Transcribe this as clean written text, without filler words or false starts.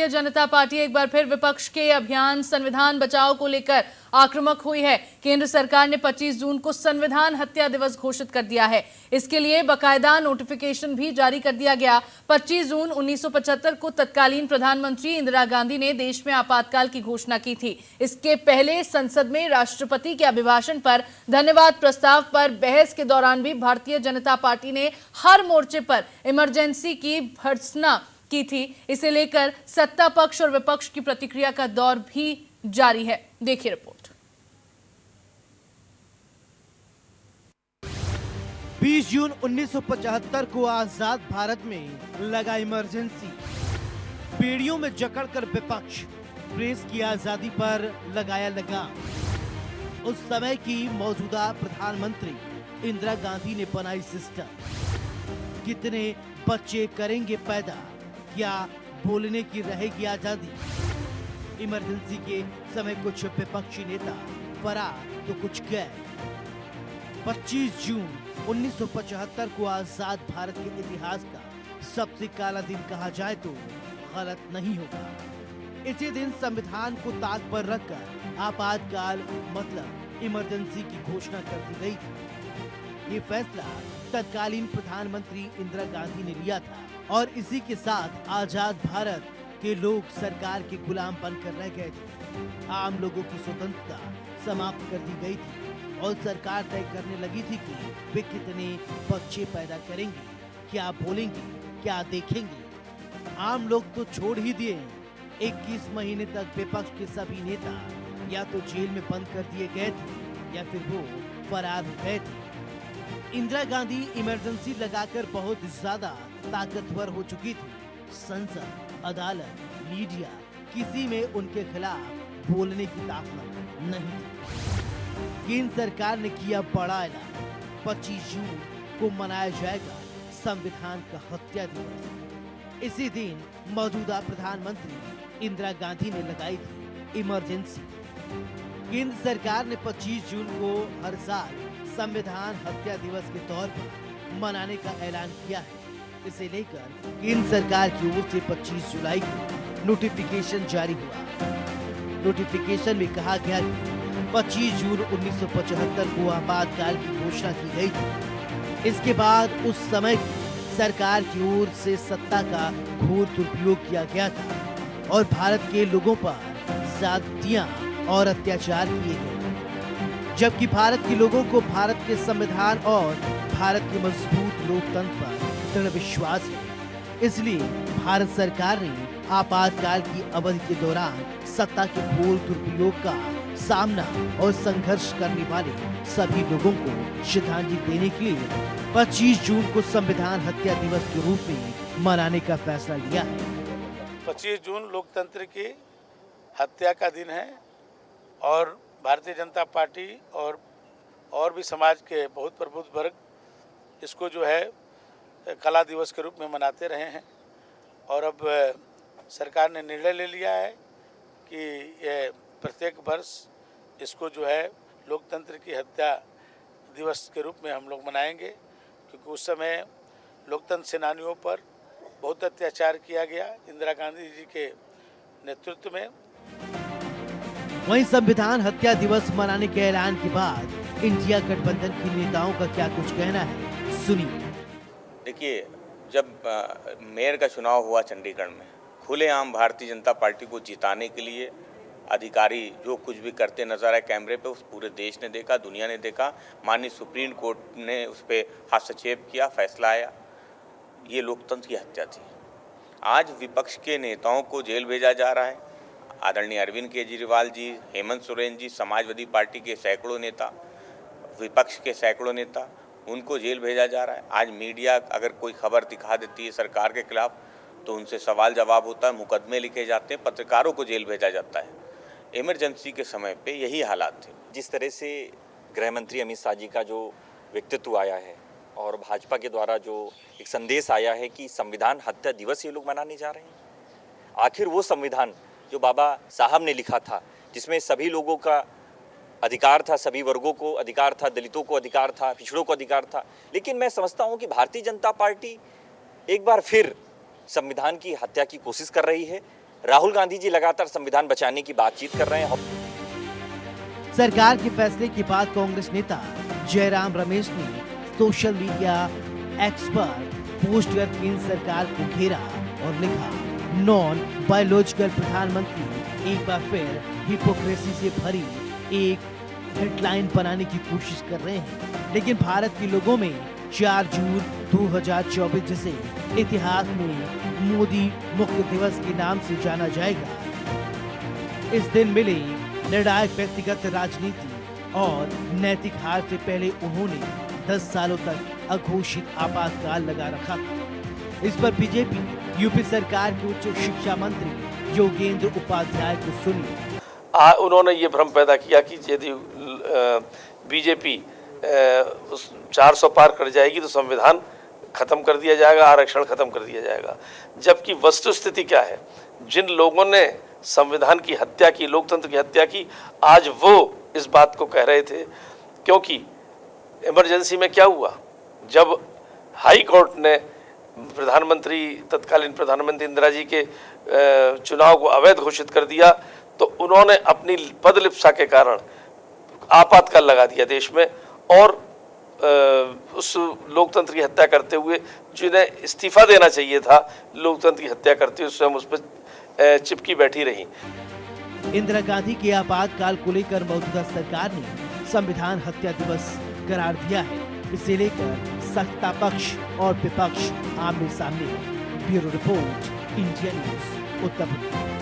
Bharatiya Janata party एक बार फिर विपक्ष के अभियान संविधान बचाओ को लेकर आक्रामक हुई है। केंद्र सरकार ने 25 जून को संविधान हत्या दिवस घोषित कर दिया है। इसके लिए बाकायदा नोटिफिकेशन भी जारी कर दिया गया। 25 जून 1975 को तत्कालीन प्रधानमंत्री इंदिरा गांधी ने देश में आपातकाल की घोषणा की थी। इसके पहले संसद में राष्ट्रपति के अभिभाषण पर धन्यवाद प्रस्ताव पर बहस के दौरान भी भारतीय जनता पार्टी ने हर मोर्चे पर इमरजेंसी की भर्त्सना की थी। इसे लेकर सत्ता पक्ष और विपक्ष की प्रतिक्रिया का दौर भी जारी है। देखिए रिपोर्ट। 20 जून 1975 को आजाद भारत में लगा इमरजेंसी। बेड़ियों में जकड़कर विपक्ष प्रेस की आजादी पर लगाया लगाम। उस समय की मौजूदा प्रधानमंत्री इंदिरा गांधी ने बनाई सिस्टम। कितने बच्चे करेंगे पैदा, क्या बोलने की रहेगी आजादी। इमरजेंसी के समय कुछ विपक्षी नेता फरार तो कुछ कैद। 25 जून 1975 को आजाद भारत के इतिहास का सबसे काला दिन कहा जाए तो गलत नहीं होगा। इसी दिन संविधान को ताक पर रखकर आपातकाल मतलब इमरजेंसी की घोषणा कर दी गई थी। ये फैसला तत्कालीन प्रधानमंत्री इंदिरा गांधी ने लिया था और इसी के साथ आजाद भारत के लोग सरकार के गुलाम बनकर रह गए थे। आम लोगों की स्वतंत्रता समाप्त कर दी गई थी और सरकार तय करने लगी थी कि वे कितने बच्चे पैदा करेंगे, क्या बोलेंगे, क्या देखेंगे। आम लोग तो छोड़ ही दिए। 21 महीने तक विपक्ष के सभी नेता या तो जेल में बंद कर दिए गए थे या फिर वो फरार हो गए थे। इंदिरा गांधी इमरजेंसी लगाकर बहुत ज्यादा ताकतवर हो चुकी थी। संसद, अदालत, मीडिया, किसी में उनके खिलाफ बोलने की ताकत नहीं थी। केंद्र सरकार ने किया बड़ा ऐलान। 25 जून को मनाया जाएगा संविधान का हत्या दिवस। इसी दिन मौजूदा प्रधानमंत्री इंदिरा गांधी ने लगाई थी इमरजेंसी। केंद्र सरकार ने 25 जून को हर साल संविधान हत्या दिवस के तौर पर मनाने का ऐलान किया है। इसे लेकर केंद्र सरकार की ओर से 25 जुलाई को नोटिफिकेशन जारी हुआ। नोटिफिकेशन में कहा गया कि 25 जून 1975 को आपातकाल की घोषणा की गई थी। इसके बाद उस समय की सरकार की ओर से सत्ता का घोर दुरुपयोग किया गया था और भारत के लोगों पर ज्यादतियां और अत्याचार किए गए, जबकि भारत के लोगों को भारत के संविधान और भारत के मजबूत लोकतंत्र पर दृढ़ विश्वास है। इसलिए भारत सरकार ने आपातकाल की अवधि के दौरान सत्ता के घोर दुरुपयोग का सामना और संघर्ष करने वाले सभी लोगों को श्रद्धांजलि देने के लिए 25 जून को संविधान हत्या दिवस के रूप में मनाने का फैसला लिया है। 25 जून लोकतंत्र की हत्या का दिन है और भारतीय जनता पार्टी और भी समाज के बहुत प्रबुद्ध वर्ग इसको जो है कला दिवस के रूप में मनाते रहे हैं। और अब सरकार ने निर्णय ले लिया है कि ये प्रत्येक वर्ष इसको जो है लोकतंत्र की हत्या दिवस के रूप में हम लोग मनाएंगे, क्योंकि उस समय लोकतंत्र सेनानियों पर बहुत अत्याचार किया गया इंदिरा गांधी जी के नेतृत्व में। वहीं संविधान हत्या दिवस मनाने के ऐलान के बाद इंडिया गठबंधन के नेताओं का क्या कुछ कहना है, सुनिए। देखिए, जब मेयर का चुनाव हुआ चंडीगढ़ में, खुलेआम भारतीय जनता पार्टी को जिताने के लिए अधिकारी जो कुछ भी करते नजर आए कैमरे पे, उस पूरे देश ने देखा, दुनिया ने देखा। माननीय सुप्रीम कोर्ट ने उस पर हस्तक्षेप किया, फैसला आया। ये लोकतंत्र की हत्या थी। आज विपक्ष के नेताओं को जेल भेजा जा रहा है। आदरणीय अरविंद केजरीवाल जी, हेमंत सोरेन जी, समाजवादी पार्टी के सैकड़ों नेता, विपक्ष के सैकड़ों नेता, उनको जेल भेजा जा रहा है। आज मीडिया अगर कोई खबर दिखा देती है सरकार के खिलाफ तो उनसे सवाल जवाब होता है, मुकदमे लिखे जाते हैं, पत्रकारों को जेल भेजा जाता है। इमरजेंसी के समय पे यही हालात थे। जिस तरह से गृह मंत्री अमित शाह जी का जो व्यक्तित्व आया है और भाजपा के द्वारा जो एक संदेश आया है कि संविधान हत्या दिवस ये लोग मनाने जा रहे हैं। आखिर वो संविधान जो बाबा साहब ने लिखा था, जिसमें सभी लोगों का अधिकार था, सभी वर्गों को अधिकार था, दलितों को अधिकार था, पिछड़ों को अधिकार था। लेकिन मैं समझता हूं कि भारतीय जनता पार्टी एक बार फिर संविधान की हत्या की कोशिश कर रही है। राहुल गांधी जी लगातार संविधान बचाने की बातचीत कर रहे हैं। सरकार के फैसले के बाद कांग्रेस नेता जयराम रमेश ने सोशल मीडिया एक्स पर पोस्ट कर केंद्र सरकार को घेरा और लिखा, नॉन बायोलॉजिकल प्रधानमंत्री एक बार फिर हिपोक्रेसी से भरी एक हेडलाइन बनाने की कोशिश कर रहे हैं। लेकिन भारत के लोगों में 4 जून 2024 जिसे इतिहास में मोदी मुक्त दिवस के नाम से जाना जाएगा, इस दिन मिले निर्णायक व्यक्तिगत राजनीति और नैतिक हार से पहले उन्होंने 10 सालों तक अघोषित आपातकाल लगा रखा था। इस पर बीजेपी यूपी सरकार के उच्च शिक्षा मंत्री योगेंद्र उपाध्याय को सुनिए। उन्होंने ये भ्रम पैदा किया कि यदि बीजेपी 400 पार कर जाएगी तो संविधान खत्म कर दिया जाएगा, आरक्षण खत्म कर दिया जाएगा। जबकि वस्तुस्थिति क्या है, जिन लोगों ने संविधान की हत्या की, लोकतंत्र की हत्या की, आज वो इस बात को कह रहे थे। क्योंकि इमरजेंसी में क्या हुआ, जब हाई कोर्ट ने तत्कालीन प्रधानमंत्री इंदिरा जी के चुनाव को अवैध घोषित कर दिया, तो उन्होंने अपनी पदलिप्सा के कारण आपातकाल लगा दिया देश में, और उस लोकतंत्र की हत्या करते हुए जिन्हें इस्तीफा देना चाहिए था, लोकतंत्र की हत्या करते हुए स्वयं उस पर चिपकी बैठी रही। इंदिरा गांधी के आपातकाल को लेकर मौजूदा सरकार ने संविधान हत्या दिवस करार दिया है। इसे लेकर सत्ता पक्ष और विपक्ष आमने सामने है। Bureau report, India news, Uttar Pradesh.